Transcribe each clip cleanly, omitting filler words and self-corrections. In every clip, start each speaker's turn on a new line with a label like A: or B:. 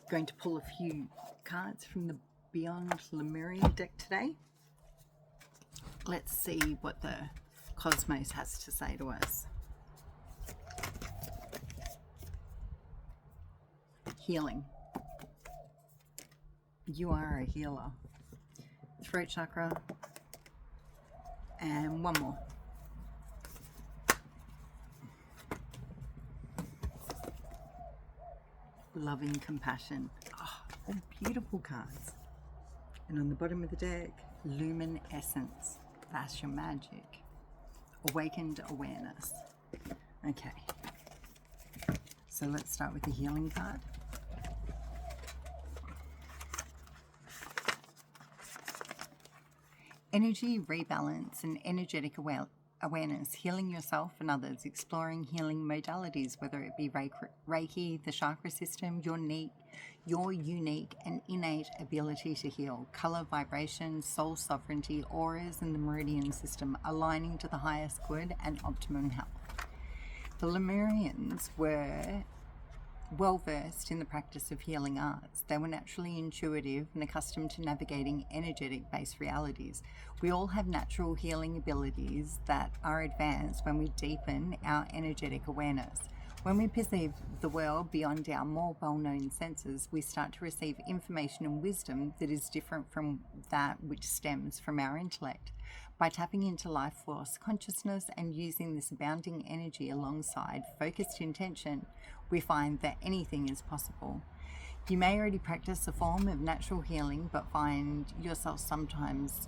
A: Going to pull a few cards from the Beyond Lumeria deck today. Let's see what the cosmos has to say to us. Healing. You are a healer. Throat chakra. And one more. Loving compassion. Oh, all beautiful cards. And on the bottom of the deck, luminescence. That's your magic. Awakened awareness. Okay. So let's start with the healing card. Energy rebalance and energetic awareness, healing yourself and others, exploring healing modalities, whether it be Reiki, the chakra system, your unique and innate ability to heal, color, vibration, soul sovereignty, auras, and the meridian system, aligning to the highest good and optimum health. The Lumerians were well versed in the practice of healing arts. They were naturally intuitive and accustomed to navigating energetic based realities. We all have natural healing abilities that are advanced when we deepen our energetic awareness. When we perceive the world beyond our more well-known senses, we start to receive information and wisdom that is different from that which stems from our intellect. By tapping into life force consciousness and using this abounding energy alongside focused intention, we find that anything is possible. You may already practice a form of natural healing, but find yourself sometimes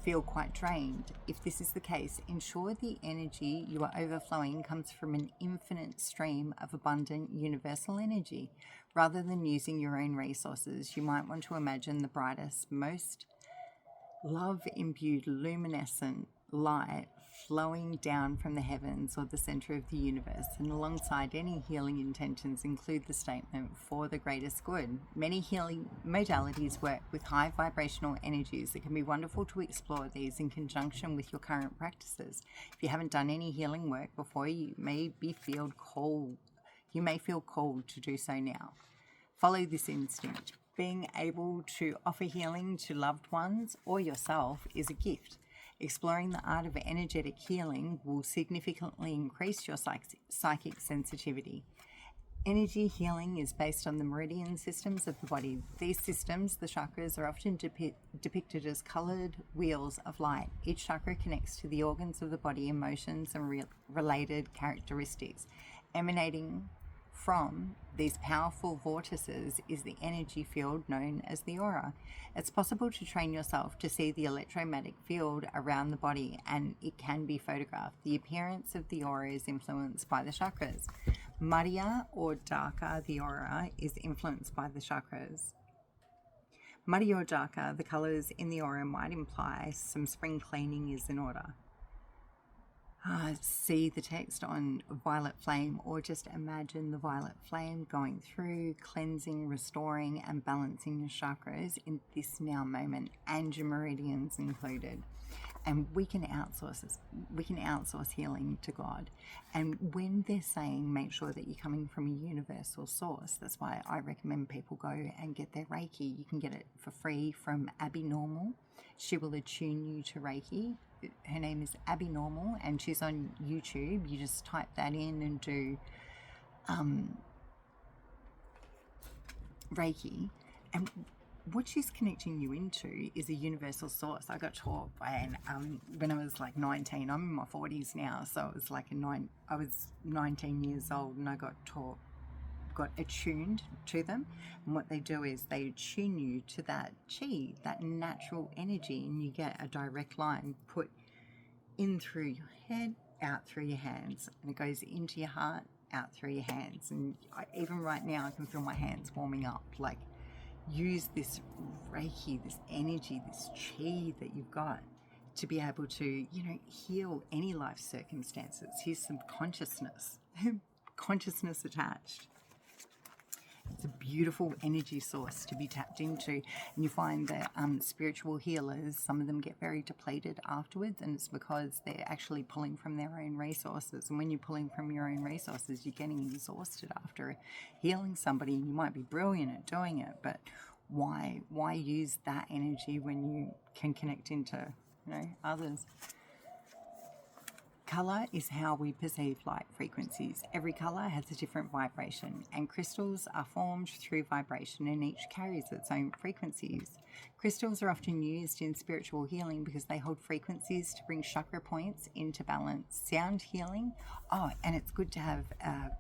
A: feel quite drained. If this is the case, ensure the energy you are overflowing comes from an infinite stream of abundant universal energy. Rather than using your own resources, you might want to imagine the brightest, most love-imbued luminescent light flowing down from the heavens or the center of the universe, and alongside any healing intentions include the statement for the greatest good. Many healing modalities work with high vibrational energies. It can be wonderful to explore these in conjunction with your current practices. If you haven't done any healing work before, you may feel called to do so now. Follow this instinct. Being able to offer healing to loved ones or yourself is a gift. Exploring the art of energetic healing will significantly increase your psychic sensitivity. Energy healing is based on the meridian systems of the body. These systems, the chakras, are often depicted as colored wheels of light. Each chakra connects to the organs of the body, emotions, and related characteristics. Emanating from these powerful vortices is the energy field known as the aura. It's possible to train yourself to see the electromagnetic field around the body, and it can be photographed. The appearance of the aura is influenced by the chakras. Muddier or darker the aura is influenced by the chakras. Muddy or darker, the colors in the aura might imply some spring cleaning is in order. See the text on violet flame, or just imagine the violet flame going through, cleansing, restoring, and balancing your chakras in this now moment, and your meridians included. And we can outsource this. We can outsource healing to God. And when they're saying make sure that you're coming from a universal source, that's why I recommend people go and get their Reiki. You can get it for free from Abby Normal. She will attune you to Reiki. Her name is Abby Normal, and she's on YouTube. You just type that in and do Reiki, and what she's connecting you into is a universal source. I got taught by when I was like 19. I'm in my 40s now, so it was like I was 19 years old, and I got attuned to them. And what they do is they attune you to that chi, that natural energy, and you get a direct line put in through your head, out through your hands, and it goes into your heart, out through your hands. And even right now I can feel my hands warming up. Like, use this Reiki, this energy, this chi that you've got to be able to, heal any life circumstances. Here's some consciousness attached. It's a beautiful energy source to be tapped into. And you find that spiritual healers, some of them get very depleted afterwards, and it's because they're actually pulling from their own resources. And when you're pulling from your own resources, you're getting exhausted after healing somebody. You might be brilliant at doing it, but why use that energy when you can connect into, others? Colour is how we perceive light frequencies. Every colour has a different vibration, and crystals are formed through vibration, and each carries its own frequencies. Crystals are often used in spiritual healing because they hold frequencies to bring chakra points into balance. Sound healing, and it's good to have a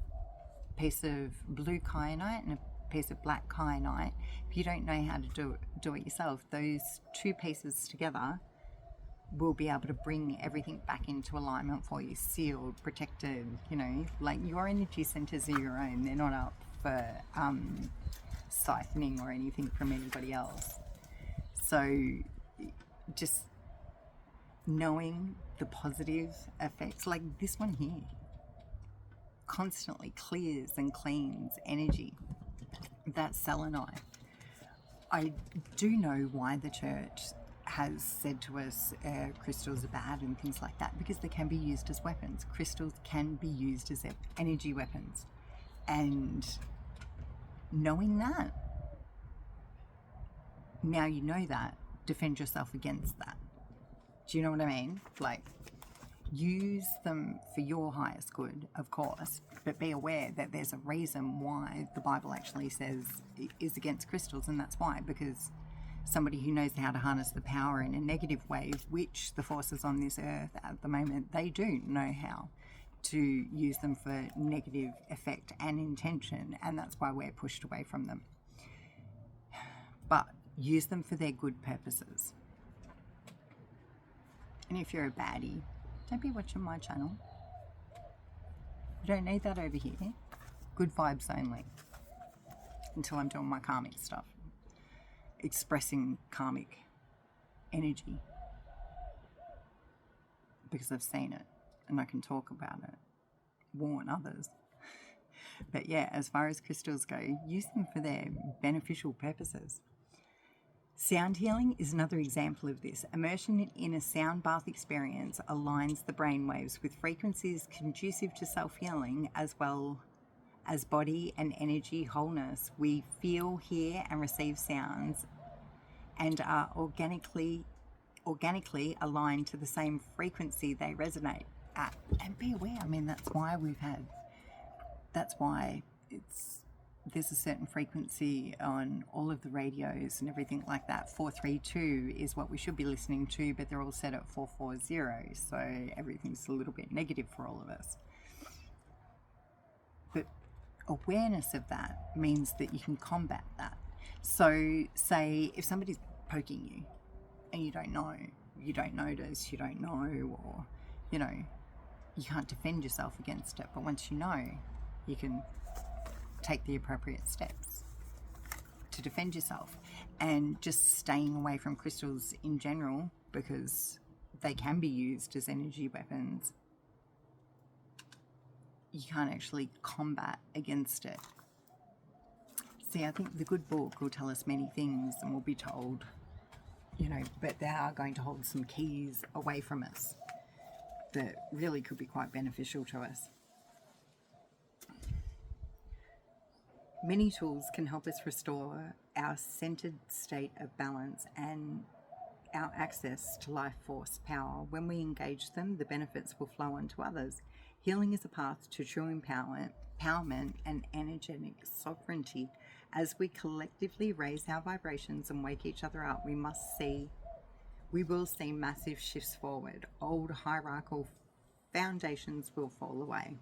A: piece of blue kyanite and a piece of black kyanite. If you don't know how to do it yourself, those two pieces together will be able to bring everything back into alignment for you, sealed, protected, like your energy centers are your own. They're not up for siphoning or anything from anybody else. So just knowing the positive effects, like this one here, constantly clears and cleans energy. That's selenite. I do know why the church has said to us crystals are bad and things like that, because they can be used as weapons. Crystals can be used as energy weapons, and knowing that, now you know that, defend yourself against that. Do you know what I mean? Like, use them for your highest good, of course, but be aware that there's a reason why the Bible actually says it is against crystals, and that's why, because somebody who knows how to harness the power in a negative way, which the forces on this earth at the moment, they do know how to use them for negative effect and intention, and that's why we're pushed away from them. But use them for their good purposes. And if you're a baddie, don't be watching my channel. You don't need that over here. Good vibes only. Until I'm doing my karmic stuff. Expressing karmic energy, because I've seen it and I can talk about it, warn others. But yeah, as far as crystals go, use them for their beneficial purposes. Sound healing is another example of this. Immersion in a sound bath experience aligns the brainwaves with frequencies conducive to self-healing, as well as body and energy wholeness. We feel, hear, and receive sounds and are organically aligned to the same frequency they resonate at. And be aware, that's why there's a certain frequency on all of the radios and everything like that. 432 is what we should be listening to, but they're all set at 440, so everything's a little bit negative for all of us. But awareness of that means that you can combat that. So say if somebody's poking you and you don't know, you don't notice, you don't know, or you can't defend yourself against it, but once you know, you can take the appropriate steps to defend yourself. And just staying away from crystals in general, because they can be used as energy weapons, you can't actually combat against it. See, I think the good book will tell us many things, and we'll be told, but they are going to hold some keys away from us that really could be quite beneficial to us. Many tools can help us restore our centered state of balance and our access to life force power. When we engage them, the benefits will flow on to others. Healing is a path to true empowerment and energetic sovereignty. As we collectively raise our vibrations and wake each other up, we will see massive shifts forward. Old hierarchical foundations will fall away.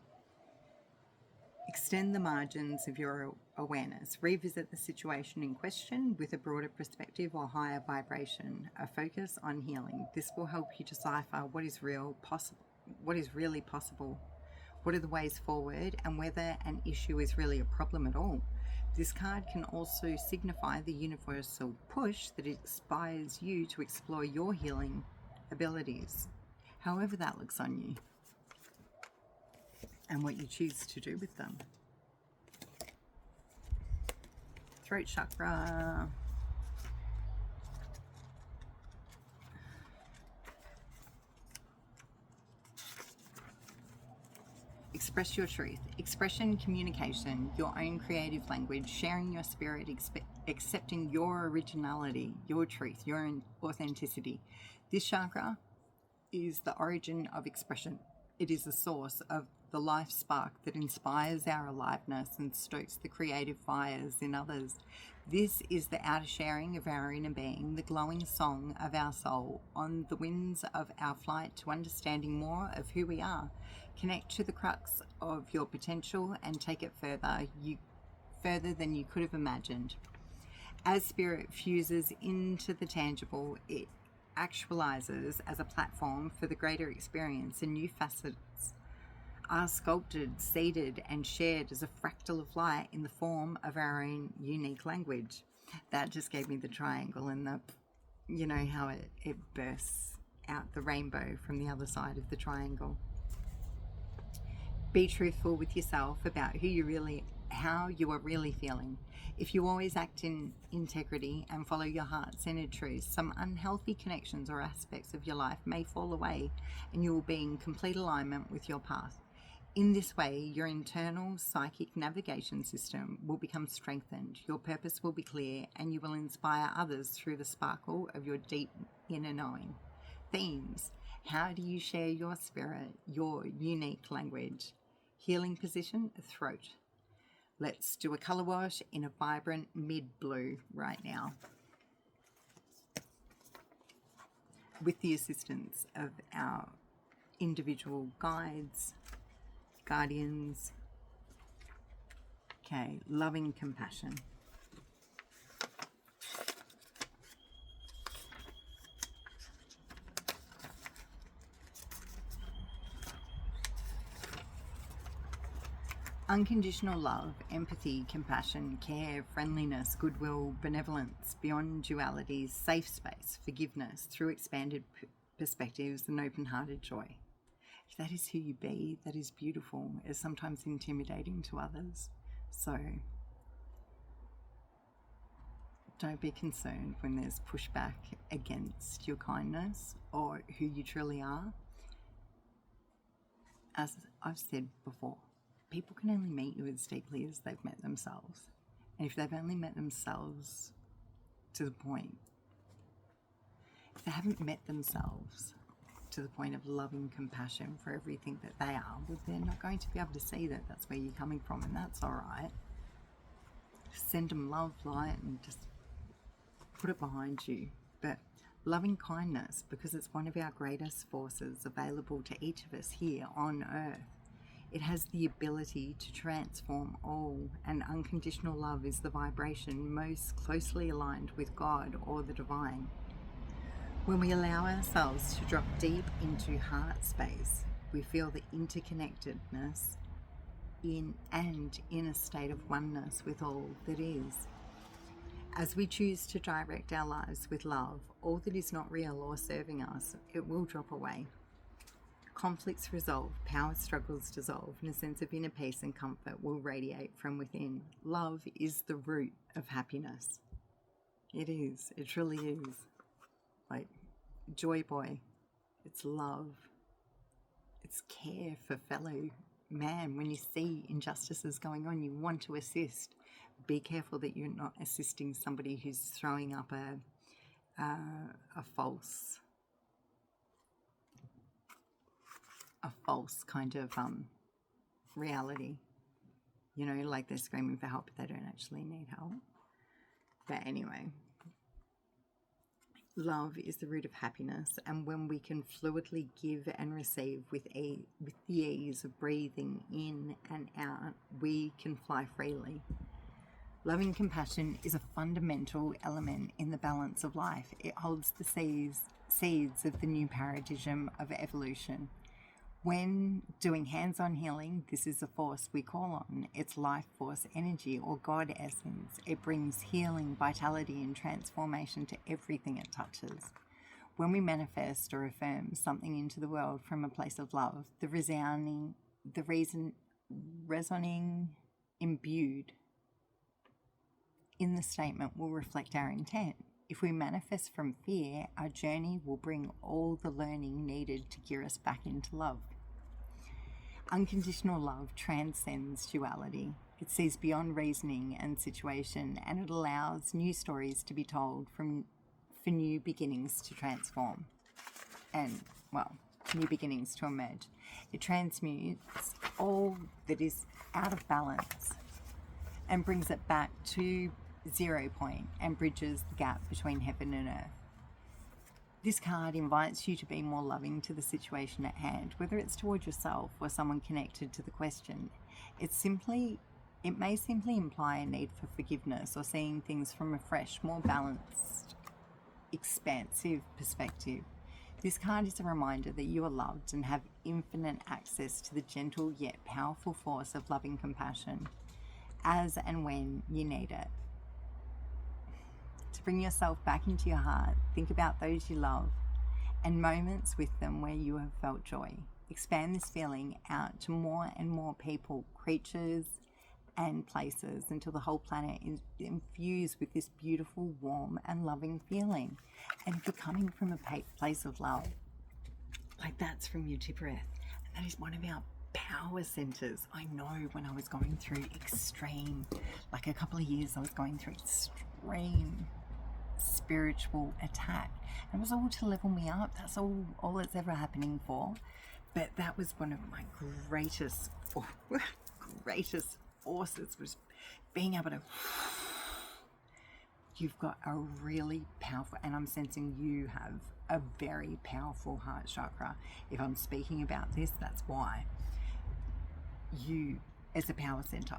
A: Extend the margins of your awareness. Revisit the situation in question with a broader perspective or higher vibration. A focus on healing. This will help you decipher what is really possible, what are the ways forward, and whether an issue is really a problem at all. This card can also signify the universal push that inspires you to explore your healing abilities, however that looks on you, and what you choose to do with them. throat chakra. Express your truth. Expression, communication, your own creative language, sharing your spirit, accepting your originality, your truth, your authenticity. This chakra is the origin of expression. It is the source of the life spark that inspires our aliveness and stokes the creative fires in others. This is the outer sharing of our inner being, the glowing song of our soul on the winds of our flight to understanding more of who we are. Connect to the crux of your potential and take it further than you could have imagined. As spirit fuses into the tangible, it actualizes as a platform for the greater experience, and new facets are sculpted, seeded, and shared as a fractal of light in the form of our own unique language. That just gave me the triangle and the, you know, how it bursts out the rainbow from the other side of the triangle. Be truthful with yourself about how you are really feeling. If you always act in integrity and follow your heart-centered truths, some unhealthy connections or aspects of your life may fall away, and you will be in complete alignment with your path. In this way, your internal psychic navigation system will become strengthened, your purpose will be clear, and you will inspire others through the sparkle of your deep inner knowing. Themes: how do you share your spirit, your unique language? Healing position: throat. Let's do a color wash in a vibrant mid-blue right now, with the assistance of our individual guides, guardians. Okay, loving compassion. Unconditional love, empathy, compassion, care, friendliness, goodwill, benevolence, beyond dualities, safe space, forgiveness, through expanded perspectives and open-hearted joy. If that is who you be, that is beautiful. It's sometimes intimidating to others. So don't be concerned when there's pushback against your kindness or who you truly are. As I've said before, people can only meet you as deeply as they've met themselves. And if they've only met themselves to the point, if they haven't met themselves to the point of loving compassion for everything that they are, well, they're not going to be able to see that that's where you're coming from, and that's all right. Send them love, light, and just put it behind you. But loving kindness, because it's one of our greatest forces available to each of us here on earth. It has the ability to transform all, and unconditional love is the vibration most closely aligned with God or the divine. When we allow ourselves to drop deep into heart space, we feel the interconnectedness in a state of oneness with all that is. As we choose to direct our lives with love, all that is not real or serving us, it will drop away. Conflicts resolve, power struggles dissolve, and a sense of inner peace and comfort will radiate from within. Love is the root of happiness. It is. It truly is. Like Joy Boy, it's love. It's care for fellow man. When you see injustices going on, you want to assist. Be careful that you're not assisting somebody who's throwing up a false kind of reality, you know, like they're screaming for help, but they don't actually need help. But anyway, love is the root of happiness, and when we can fluidly give and receive with the ease of breathing in and out, we can fly freely. Loving compassion is a fundamental element in the balance of life. It holds the seeds of the new paradigm of evolution. When doing hands-on healing, this is a force we call on. It's life force energy, or God essence. It brings healing, vitality, and transformation to everything it touches. When we manifest or affirm something into the world from a place of love, the resonating, imbued in the statement will reflect our intent. If we manifest from fear, our journey will bring all the learning needed to gear us back into love. Unconditional love transcends duality. It sees beyond reasoning and situation, and it allows new stories to be told for new beginnings to transform and, new beginnings to emerge. It transmutes all that is out of balance and brings it back to 0 point and bridges the gap between heaven and earth. This card invites you to be more loving to the situation at hand, whether it's towards yourself or someone connected to the question. It may simply imply a need for forgiveness or seeing things from a fresh, more balanced, expansive perspective. This card is a reminder that you are loved and have infinite access to the gentle yet powerful force of loving compassion as and when you need it. To bring yourself back into your heart, think about those you love and moments with them where you have felt joy. Expand this feeling out to more and more people, creatures, and places until the whole planet is infused with this beautiful, warm, and loving feeling. And if you're coming from a place of love, like that's from your deep breath, and that is one of our power centers. I know when I was going through extreme, like a couple of years, I was going through extreme spiritual attack. And it was all to level me up. That's all it's ever happening for. But that was one of my greatest forces, was being able to, you've got a really powerful, and I'm sensing you have a very powerful heart chakra. If I'm speaking about this, that's why. You as a power center,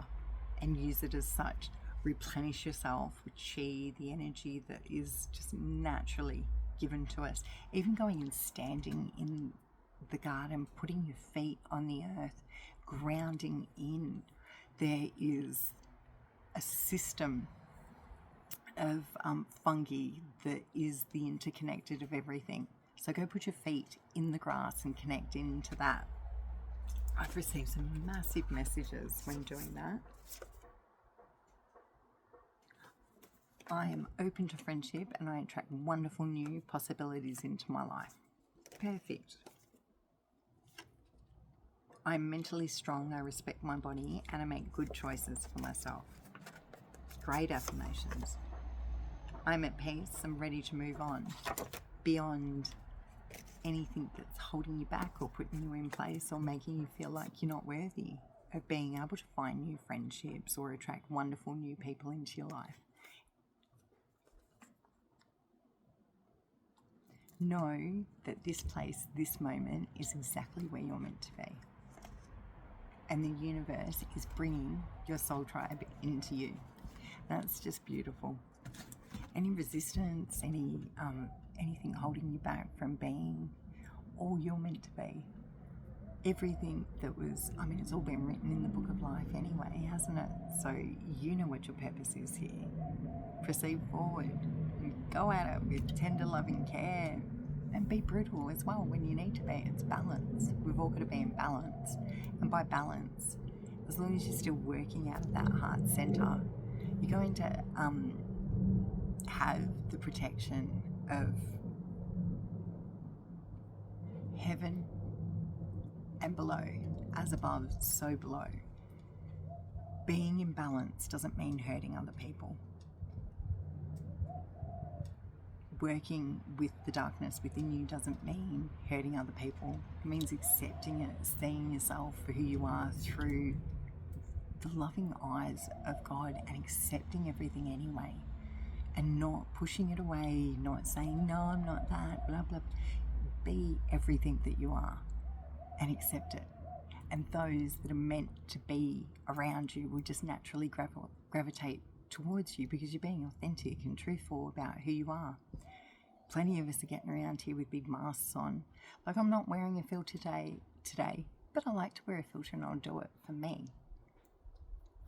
A: and use it as such. Replenish yourself with chi, the energy that is just naturally given to us. Even going and standing in the garden, putting your feet on the earth, grounding in. There is a system of fungi that is the interconnected of everything. So go put your feet in the grass and connect into that. I've received some massive messages when doing that. I am open to friendship and I attract wonderful new possibilities into my life. Perfect. I'm mentally strong, I respect my body, and I make good choices for myself. Great affirmations. I'm at peace, I'm ready to move on beyond anything that's holding you back or putting you in place or making you feel like you're not worthy of being able to find new friendships or attract wonderful new people into your life. Know that this place, this moment, is exactly where you're meant to be. And the universe is bringing your soul tribe into you. That's just beautiful. Any resistance, anything holding you back from being all you're meant to be. Everything that was, it's all been written in the book of life anyway, hasn't it? So you know what your purpose is here. Proceed forward. Go at it with tender, loving care, and be brutal as well when you need to be. It's balance. We've all got to be in balance. And by balance, as long as you're still working out of that heart center, you're going to have the protection of heaven and below. As above, so below. Being in balance doesn't mean hurting other people. Working with the darkness within you doesn't mean hurting other people. It means accepting it, seeing yourself for who you are through the loving eyes of God and accepting everything anyway. And not pushing it away, not saying, no, I'm not that, blah, blah. Be everything that you are and accept it. And those that are meant to be around you will just naturally gravitate towards you because you're being authentic and truthful about who you are. Plenty of us are getting around here with big masks on. Like, I'm not wearing a filter today, but I like to wear a filter and I'll do it for me.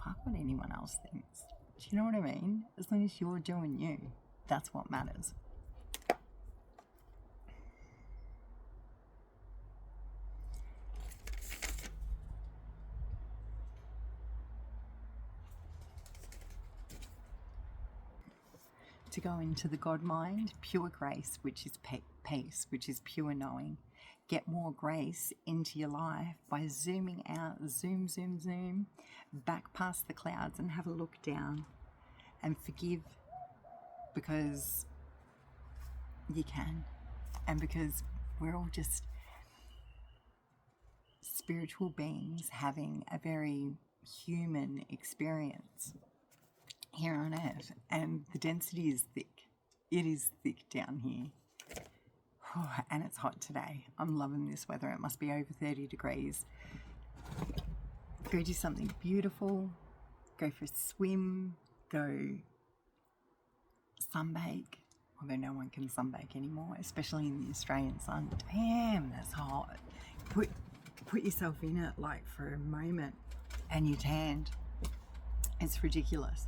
A: Fuck what anyone else thinks. Do you know what I mean? As long as you're doing you, that's what matters. to go into the God mind, pure grace, which is peace, which is pure knowing. Get more grace into your life by zooming out, zoom, zoom, zoom, back past the clouds and have a look down and forgive, because you can, and because we're all just spiritual beings having a very human experience here on earth, and the density is thick. It is thick down here. Oh, and it's hot today. I'm loving this weather. It must be over 30 degrees. Go do something beautiful. Go for a swim. Go sunbake. Although no one can sunbake anymore, especially in the Australian sun. Damn, that's hot. Put yourself in it like for a moment and you're tanned. It's ridiculous,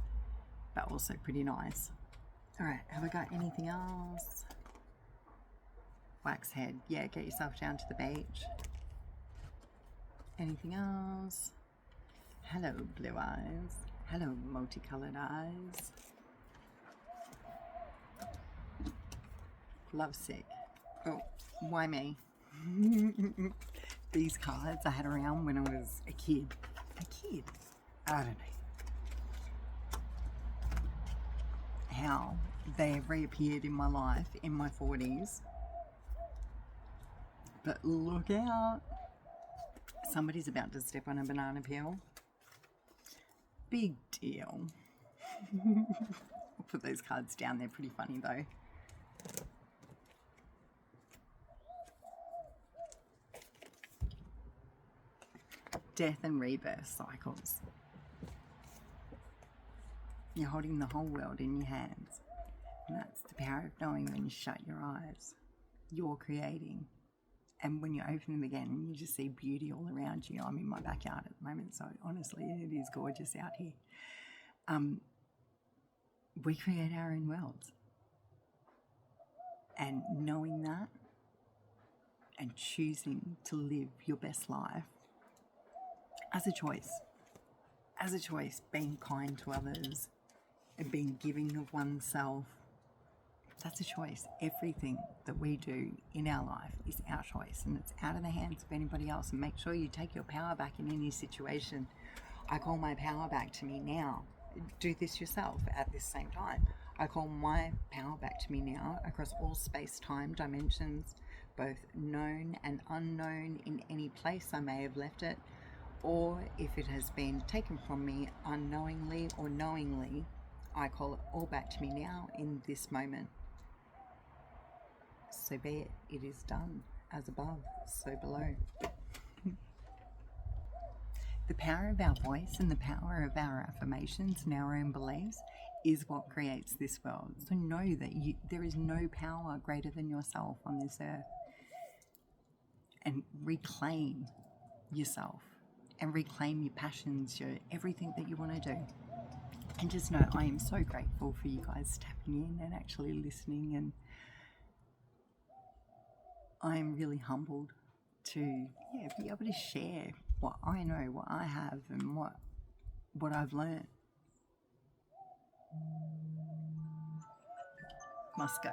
A: but also pretty nice. All right, have I got anything else? Wax head. Yeah, get yourself down to the beach. Anything else? Hello, blue eyes. Hello, multicolored eyes. Lovesick. Oh, why me? These cards I had around when I was a kid. I don't know how they have reappeared in my life in my 40s. But look out. Somebody's about to step on a banana peel. Big deal. I'll put those cards down. They're pretty funny though. Death and rebirth cycles. You're holding the whole world in your hands. And that's the power of knowing when you shut your eyes. You're creating. And when you open them again, you just see beauty all around you. I'm in my backyard at the moment, so honestly, it is gorgeous out here. We create our own worlds. And knowing that and choosing to live your best life as a choice, being kind to others and being giving of oneself, that's a choice. Everything that we do in our life is our choice, and it's out of the hands of anybody else. And make sure you take your power back in any situation. I call my power back to me now. Do this yourself at this same time. I call my power back to me now across all space-time dimensions, both known and unknown, in any place I may have left it, or if it has been taken from me unknowingly or knowingly. I call it all back to me now in this moment. So be it. It is done. As above, so below. The power of our voice and the power of our affirmations and our own beliefs is what creates this world. So know that there is no power greater than yourself on this earth. And reclaim yourself and reclaim your passions, your everything that you want to do. And just know I am so grateful for you guys tapping in and actually listening, and I am really humbled to be able to share what I know, what I have, and what I've learned. Must go.